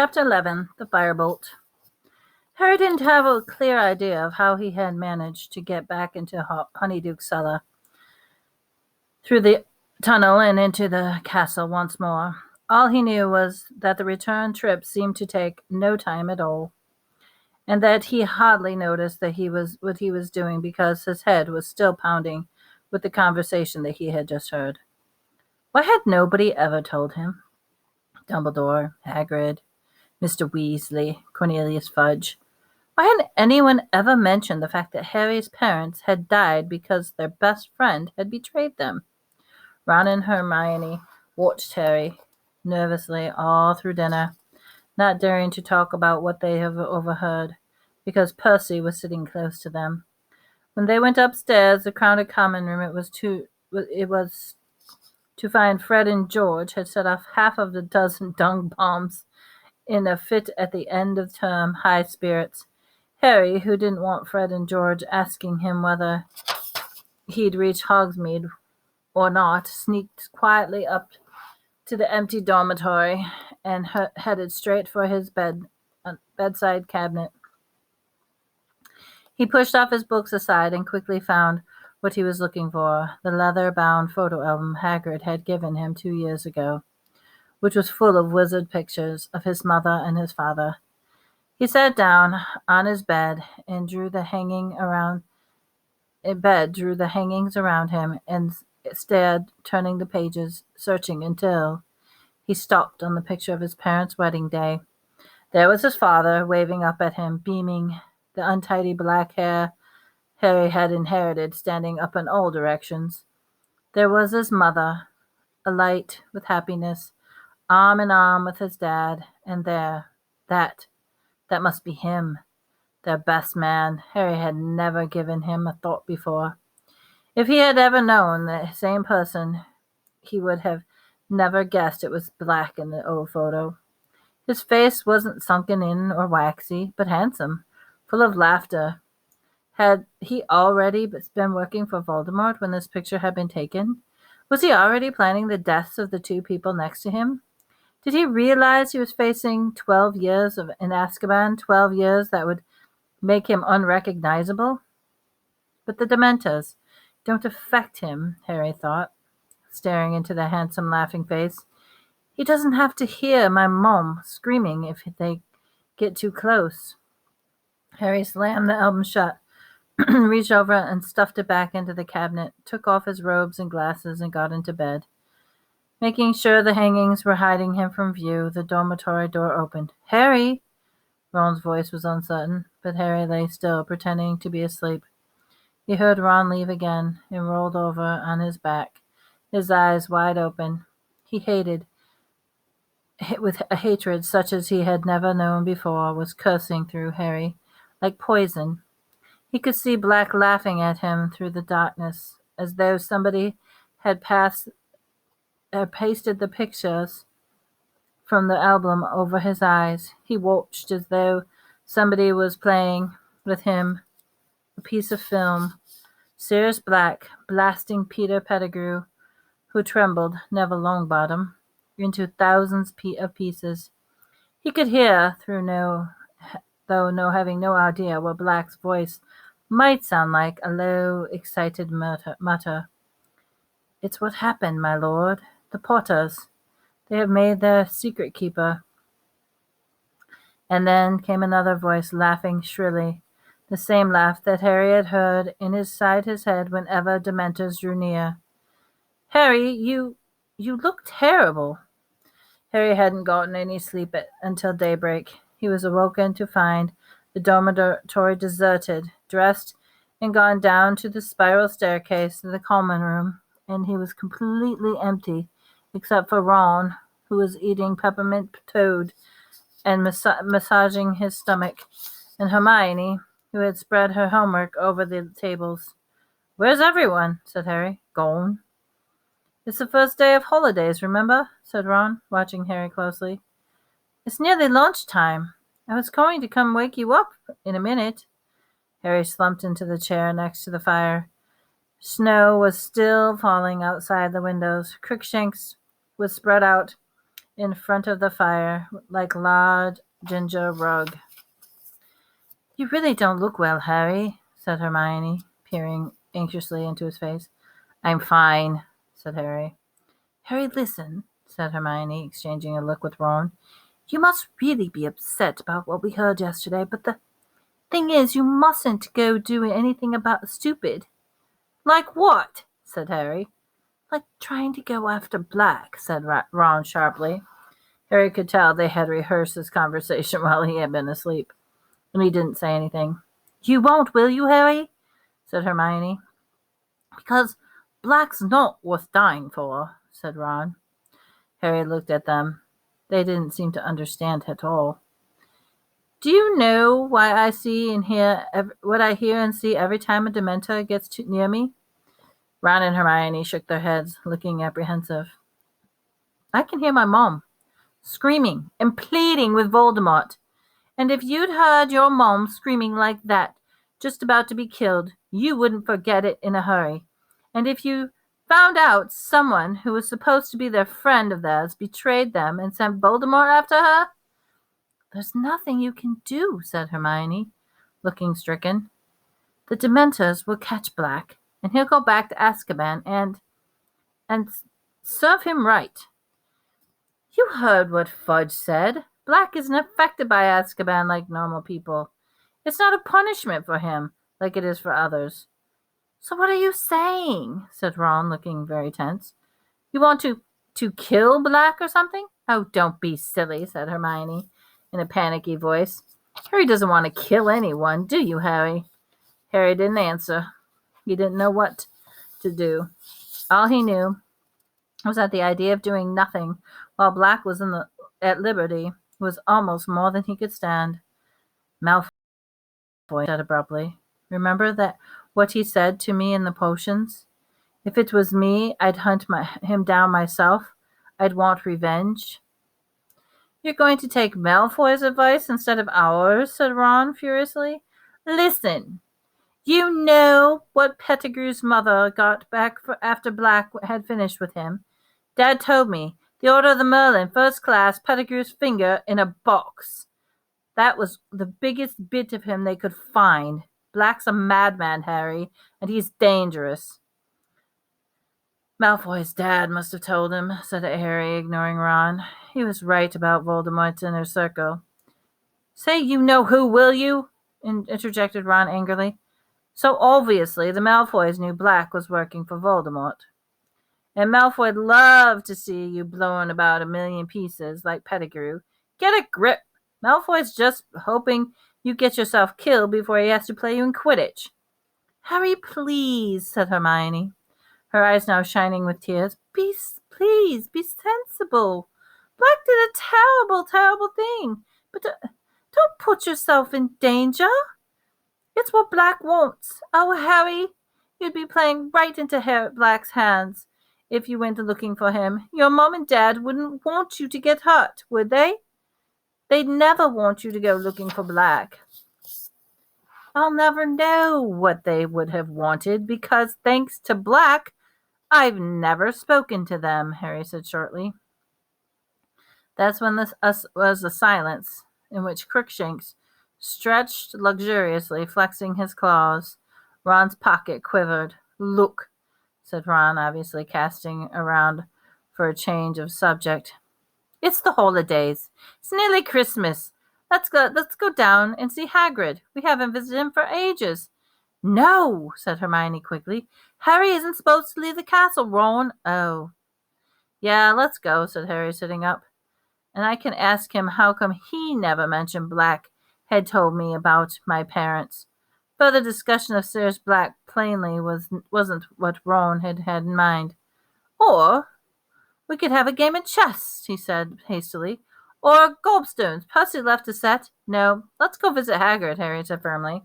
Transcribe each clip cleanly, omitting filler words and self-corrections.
Chapter 11, The Firebolt. Harry didn't have a clear idea of how he had managed to get back into Honeyduke's cellar, through the tunnel and into the castle once more. All he knew was that the return trip seemed to take no time at all, and that he hardly noticed that what he was doing because his head was still pounding with the conversation that he had just heard. Why had nobody ever told him? Dumbledore, Hagrid, Mr. Weasley, Cornelius Fudge. Why hadn't anyone ever mentioned the fact that Harry's parents had died because their best friend had betrayed them? Ron and Hermione watched Harry nervously all through dinner, not daring to talk about what they had overheard, because Percy was sitting close to them. When they went upstairs, the crowded common room, it was to find Fred and George had set off half of the dozen dung bombs in a fit at the end of term high spirits. Harry, who didn't want Fred and George asking him whether he'd reach Hogsmeade or not, sneaked quietly up to the empty dormitory and headed straight for his bedside cabinet. He pushed off his books aside and quickly found what he was looking for, the leather-bound photo album Hagrid had given him 2 years ago, which was full of wizard pictures of his mother and his father. He sat down on his bed and drew the hangings around him and stared, turning the pages, searching until he stopped on the picture of his parents' wedding day. There was his father, waving up at him, beaming, the untidy black hair Harry had inherited standing up in all directions. There was his mother, alight with happiness, arm in arm with his dad, and that must be him, their best man. Harry had never given him a thought before. If he had ever known the same person, he would have never guessed it was black in the old photo. His face wasn't sunken in or waxy, but handsome, full of laughter. Had he already been working for Voldemort when this picture had been taken? Was he already planning the deaths of the two people next to him? Did he realize he was facing 12 years in Azkaban, 12 years that would make him unrecognizable? But the Dementors don't affect him, Harry thought, staring into the handsome, laughing face. He doesn't have to hear my mom screaming if they get too close. Harry slammed the album shut, reached over and stuffed it back into the cabinet, took off his robes and glasses, and got into bed. Making sure the hangings were hiding him from view, the dormitory door opened. "Harry!" Ron's voice was uncertain, but Harry lay still, pretending to be asleep. He heard Ron leave again and rolled over on his back, his eyes wide open. He hated, with a hatred such as he had never known before, was coursing through Harry like poison. He could see Black laughing at him through the darkness, as though somebody had pasted the pictures from the album over his eyes. He watched as though somebody was playing with him a piece of film. Sirius Black blasting Peter Pettigrew, who trembled, Neville Longbottom, into thousands of pieces. He could hear, having no idea what Black's voice might sound like, a low, excited mutter. "It's what happened, my lord. The Potters. They have made their secret keeper." And then came another voice, laughing shrilly, the same laugh that Harry had heard inside his head whenever Dementors drew near. "Harry, you look terrible." Harry hadn't gotten any sleep until daybreak. He was awoken to find the dormitory deserted, dressed, and gone down to the spiral staircase to the common room, and he was completely empty, except for Ron, who was eating peppermint toad and massaging his stomach, and Hermione, who had spread her homework over the tables. "Where's everyone?" said Harry. "Gone." "It's the first day of holidays, remember?" said Ron, watching Harry closely. "It's nearly lunchtime. I was going to come wake you up in a minute." Harry slumped into the chair next to the fire. Snow was still falling outside the windows. Crookshanks was spread out in front of the fire like large ginger rug. You really don't look well, Harry, said Hermione, peering anxiously into his face. I'm fine, said Harry. Harry, listen, said Hermione, exchanging a look with Ron. You must really be upset about what we heard yesterday, but the thing is, you mustn't go doing anything about stupid. Like what? Said Harry. Like trying to go after Black, said Ron sharply. Harry could tell they had rehearsed this conversation while he had been asleep, and he didn't say anything. You won't, will you, Harry? Said Hermione. Because Black's not worth dying for, said Ron. Harry looked at them. They didn't seem to understand at all. Do you know why I see and hear what I hear and see every time a Dementor gets near me? Ron and Hermione shook their heads, looking apprehensive. I can hear my mom screaming and pleading with Voldemort. And if you'd heard your mom screaming like that, just about to be killed, you wouldn't forget it in a hurry. And if you found out someone who was supposed to be their friend of theirs betrayed them and sent Voldemort after her, there's nothing you can do, said Hermione, looking stricken. The Dementors will catch Black, and he'll go back to Azkaban and serve him right. You heard what Fudge said. Black isn't affected by Azkaban like normal people. It's not a punishment for him like it is for others. So what are you saying? Said Ron, looking very tense. You want to kill Black or something? Oh, don't be silly, said Hermione in a panicky voice. Harry doesn't want to kill anyone, do you, Harry? Harry didn't answer. He didn't know what to do. All he knew was that the idea of doing nothing while Black was at liberty was almost more than he could stand. Malfoy said abruptly, remember that what he said to me in the potions? If it was me, I'd hunt him down myself. I'd want revenge. You're going to take Malfoy's advice instead of ours, said Ron furiously. Listen, you know what Pettigrew's mother got back after Black had finished with him. Dad told me. The Order of the Merlin, first class, Pettigrew's finger in a box. That was the biggest bit of him they could find. Black's a madman, Harry, and he's dangerous. Malfoy's dad must have told him, said Harry, ignoring Ron. He was right about Voldemort's inner circle. Say you know who, will you? Interjected Ron angrily. So obviously the Malfoys knew Black was working for Voldemort. And Malfoy'd love to see you blowing about a million pieces like Pettigrew. Get a grip. Malfoy's just hoping you get yourself killed before he has to play you in Quidditch. Harry, please, said Hermione, her eyes now shining with tears. Please, be sensible. Black did a terrible, terrible thing. But don't put yourself in danger. It's what Black wants. Oh, Harry, you'd be playing right into Black's hands if you went looking for him. Your mom and dad wouldn't want you to get hurt, would they? They'd never want you to go looking for Black. I'll never know what they would have wanted because, thanks to Black, I've never spoken to them, Harry said shortly. That's when was a silence in which Crookshanks stretched luxuriously, flexing his claws. Ron's pocket quivered. Look, said Ron, obviously casting around for a change of subject. It's the holidays. It's nearly Christmas. Let's go down and see Hagrid. We haven't visited him for ages. No, said Hermione quickly. Harry isn't supposed to leave the castle, Ron. Oh. Yeah, let's go, said Harry, sitting up. And I can ask him how come he never mentioned Black had told me about my parents. Further discussion of Sirius Black plainly wasn't what Ron had in mind. Or we could have a game of chess, he said hastily. Or gobstones. Percy left a set. No, let's go visit Hagrid, Harry said firmly.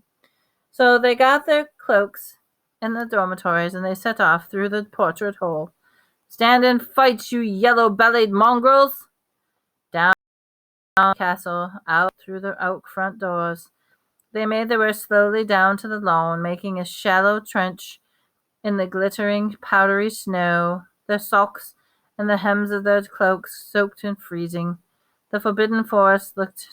So they got their cloaks and the dormitories, and they set off through the portrait hole. Stand and fight, you yellow-bellied mongrels! Down the castle, out through the oak front doors. They made their way slowly down to the lawn, making a shallow trench in the glittering, powdery snow. Their sulks and the hems of their cloaks soaked and freezing. The forbidden forest looked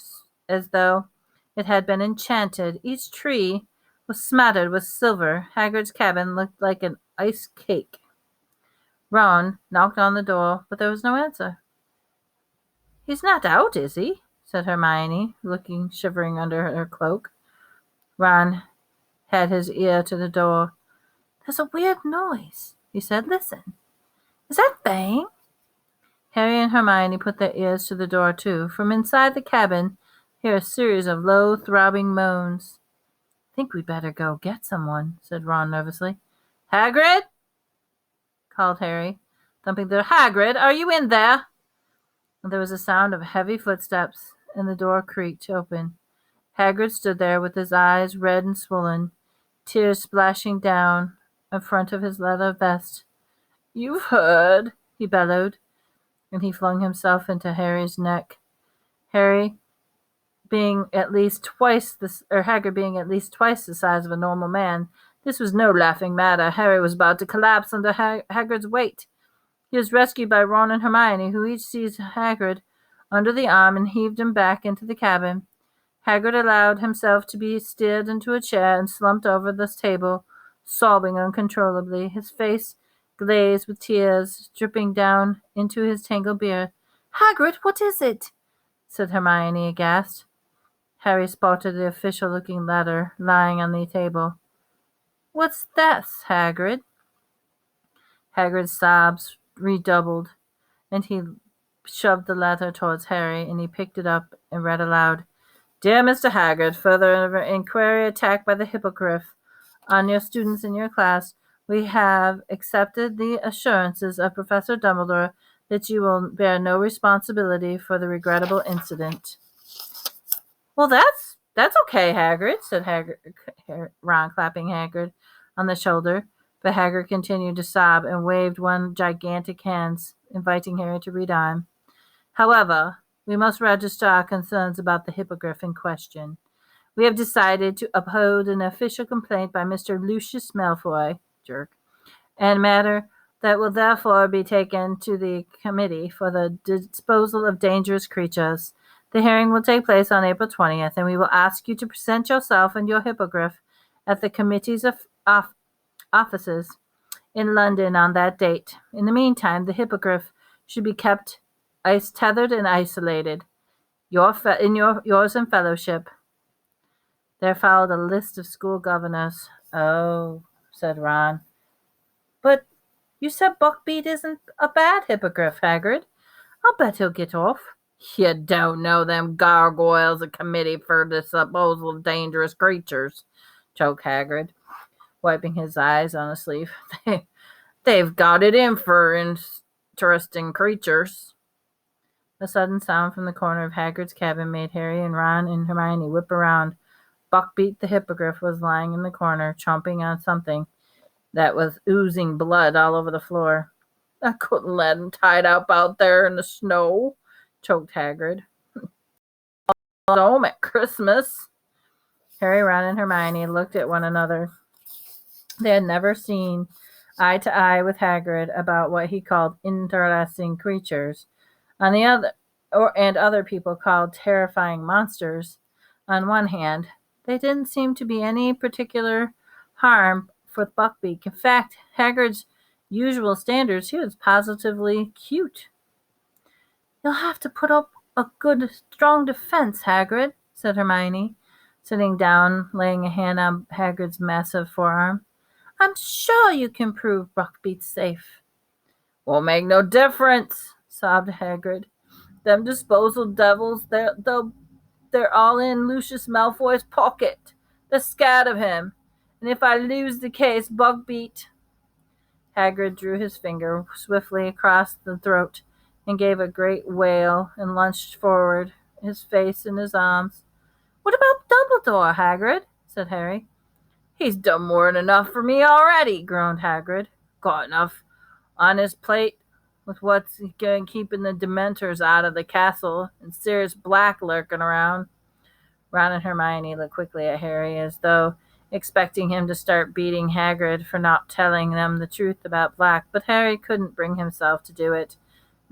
as though it had been enchanted. Each tree was smattered with silver. Hagrid's cabin looked like an ice cake. Ron knocked on the door, but there was no answer. "He's not out, is he?" said Hermione, looking shivering under her cloak. Ron had his ear to the door. "There's a weird noise," he said. "Listen. Is that Fang?" Harry and Hermione put their ears to the door, too. From inside the cabin, hear a series of low, throbbing moans. "Think we'd better go get someone," said Ron nervously. "Hagrid!" called Harry, thumping the door. "Hagrid, are you in there?" And there was a sound of heavy footsteps, and the door creaked open. Hagrid stood there with his eyes red and swollen, tears splashing down in front of his leather vest. "You've heard," he bellowed, and he flung himself into Harry's neck. Hagrid being at least twice the size of a normal man, this was no laughing matter. Harry was about to collapse under Hagrid's weight. He was rescued by Ron and Hermione, who each seized Hagrid under the arm and heaved him back into the cabin. Hagrid allowed himself to be steered into a chair and slumped over the table, sobbing uncontrollably, his face glazed with tears dripping down into his tangled beard. "Hagrid, what is it?" said Hermione, aghast. Harry spotted the official-looking letter lying on the table. "What's this, Hagrid?" Hagrid's sobs redoubled, and he shoved the letter towards Harry, and he picked it up and read aloud. "Dear Mr. Hagrid, further inquiry attack by the hippogriff on your students in your class. We have accepted the assurances of Professor Dumbledore that you will bear no responsibility for the regrettable incident." "Well, that's okay, Hagrid," said Ron, clapping Hagrid on the shoulder. But Hagrid continued to sob and waved one gigantic hand, inviting Harry to read on. "However, we must register our concerns about the hippogriff in question. We have decided to uphold an official complaint by Mr. Lucius Malfoy, and matter that will therefore be taken to the Committee for the Disposal of Dangerous Creatures. The hearing will take place on April 20th, and we will ask you to present yourself and your hippogriff at the committee's offices in London on that date. In the meantime, the hippogriff should be kept tethered and isolated. Yours in fellowship." There followed a list of school governors. "Oh," said Ron. "But you said Buckbeak isn't a bad hippogriff, Hagrid. I'll bet he'll get off." "You don't know them gargoyles, a committee for the disposal of dangerous creatures," choked Hagrid, wiping his eyes on a sleeve. They've got it in for interesting creatures." A sudden sound from the corner of Hagrid's cabin made Harry and Ron and Hermione whip around. Buckbeak the hippogriff was lying in the corner, chomping on something that was oozing blood all over the floor. "I couldn't let him tied up out there in the snow," choked Hagrid. "Home at Christmas." Harry, Ron, and Hermione looked at one another. They had never seen eye to eye with Hagrid about what he called interesting creatures, and other people called terrifying monsters. On one hand, they didn't seem to be any particular harm for Buckbeak. In fact, Hagrid's usual standards, he was positively cute. "You'll have to put up a good, strong defense, Hagrid," said Hermione, sitting down, laying a hand on Hagrid's massive forearm. "I'm sure you can prove Buckbeak's safe." "Won't make no difference," sobbed Hagrid. "Them disposal devils, they're all in Lucius Malfoy's pocket. They're scared of him. And if I lose the case, Buckbeak—" Hagrid drew his finger swiftly across the throat and gave a great wail and lunged forward, his face in his arms. "What about Dumbledore, Hagrid?" said Harry. "He's done more than enough for me already," groaned Hagrid. "Got enough on his plate with what's keeping the Dementors out of the castle and Sirius Black lurking around." Ron and Hermione looked quickly at Harry as though expecting him to start beating Hagrid for not telling them the truth about Black, but Harry couldn't bring himself to do it.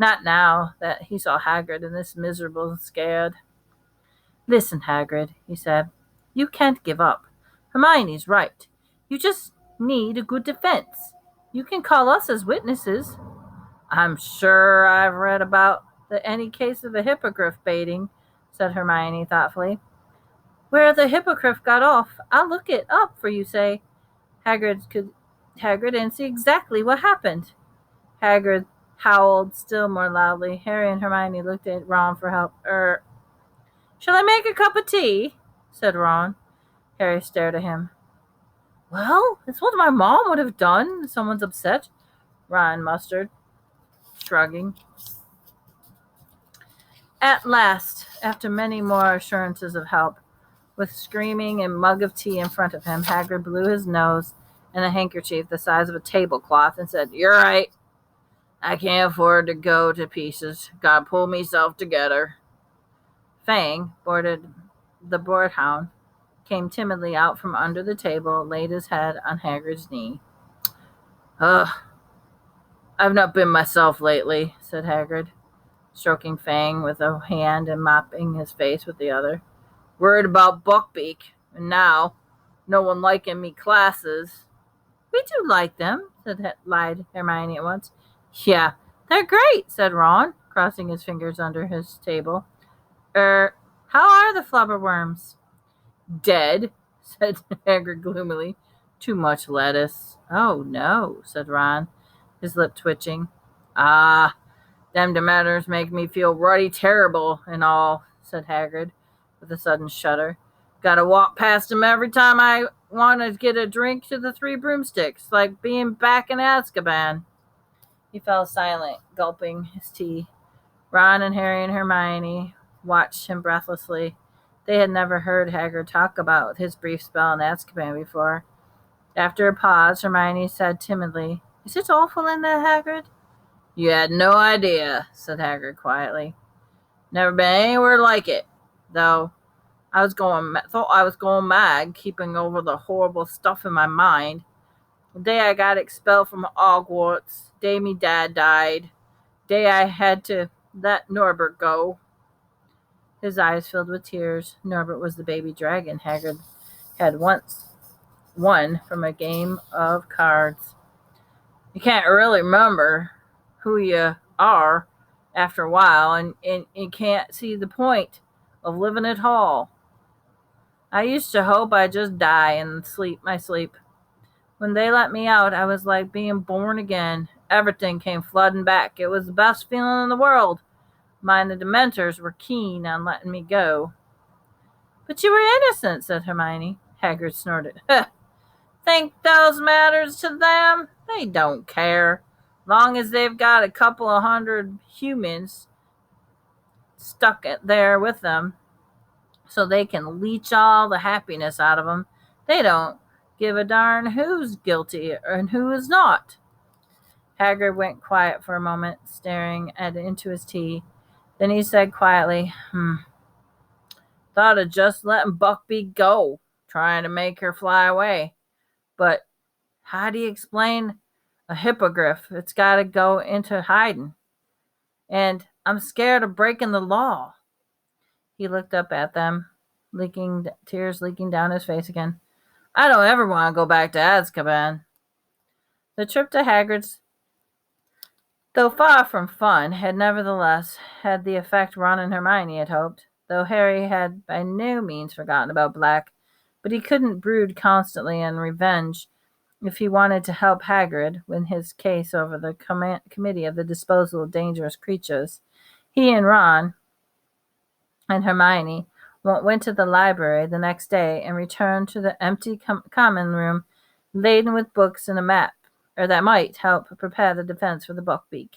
Not now that he saw Hagrid and this miserable and scared. Listen, Hagrid, he said. You can't give up. Hermione's right. You just need a good defense. You can call us as witnesses. I'm sure I've read about any case of a hippogriff baiting, said Hermione thoughtfully. Where the hippogriff got off, I'll look it up for you, say. Hagrid and see exactly what happened. Hagrid howled still more loudly. Harry and Hermione looked at Ron for help. Shall I make a cup of tea? Said Ron. Harry stared at him. Well, it's what my mom would have done if someone's upset, Ron mustered, shrugging. At last, after many more assurances of help, with screaming and mug of tea in front of him, Hagrid blew his nose in a handkerchief the size of a tablecloth and said, You're right. I can't afford to go to pieces. Gotta pull myself together. Fang, the boardhound, came timidly out from under the table, laid his head on Hagrid's knee. Ugh, I've not been myself lately, said Hagrid, stroking Fang with a hand and mopping his face with the other. Worried about Buckbeak, and now no one liking me classes. We do like them, lied Hermione at once. Yeah, they're great, said Ron, crossing his fingers under his table. How are the flubberworms? Dead, said Hagrid gloomily. Too much lettuce. Oh, no, said Ron, his lip twitching. Ah, them Dementors make me feel ruddy terrible and all, said Hagrid, with a sudden shudder. Gotta walk past them every time I want to get a drink to the Three Broomsticks, like being back in Azkaban. He fell silent, gulping his tea. Ron and Harry and Hermione watched him breathlessly. They had never heard Hagrid talk about his brief spell in Azkaban before. After a pause, Hermione said timidly, Is it awful in there, Hagrid? You had no idea, said Hagrid quietly. Never been anywhere like it, though. Thought I was going mad, keeping over the horrible stuff in my mind. The day I got expelled from Hogwarts, day me dad died, day I had to let Norbert go. His eyes filled with tears. Norbert was the baby dragon Hagrid had once won from a game of cards. You can't really remember who you are after a while, and you can't see the point of living at all. I used to hope I'd just die and sleep my sleep. When they let me out, I was like being born again. Everything came flooding back. It was the best feeling in the world. Mind the Dementors were keen on letting me go. But you were innocent, said Hermione. Hagrid snorted. Think those matters to them? They don't care. Long as they've got a couple of hundred humans stuck there with them so they can leech all the happiness out of them, they don't give a darn who's guilty and who is not. Hagrid went quiet for a moment, staring into his tea. Then he said quietly, Thought of just letting Buckbeak go, trying to make her fly away. But how do you explain a hippogriff? It's got to go into hiding. And I'm scared of breaking the law. He looked up at them, tears leaking down his face again. I don't ever want to go back to Azkaban. The trip to Hagrid's, though far from fun, had nevertheless had the effect Ron and Hermione had hoped, though Harry had by no means forgotten about Black, but he couldn't brood constantly on revenge if he wanted to help Hagrid win his case over the committee of the disposal of dangerous creatures. He and Ron and Hermione went to the library the next day and returned to the empty common room laden with books and a map, that might help prepare the defense for the Buckbeak.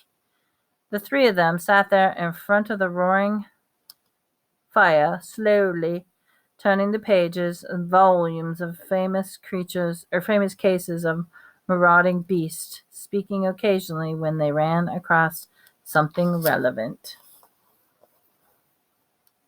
The three of them sat there in front of the roaring fire, slowly turning the pages and volumes of famous cases of marauding beasts, speaking occasionally when they ran across something relevant.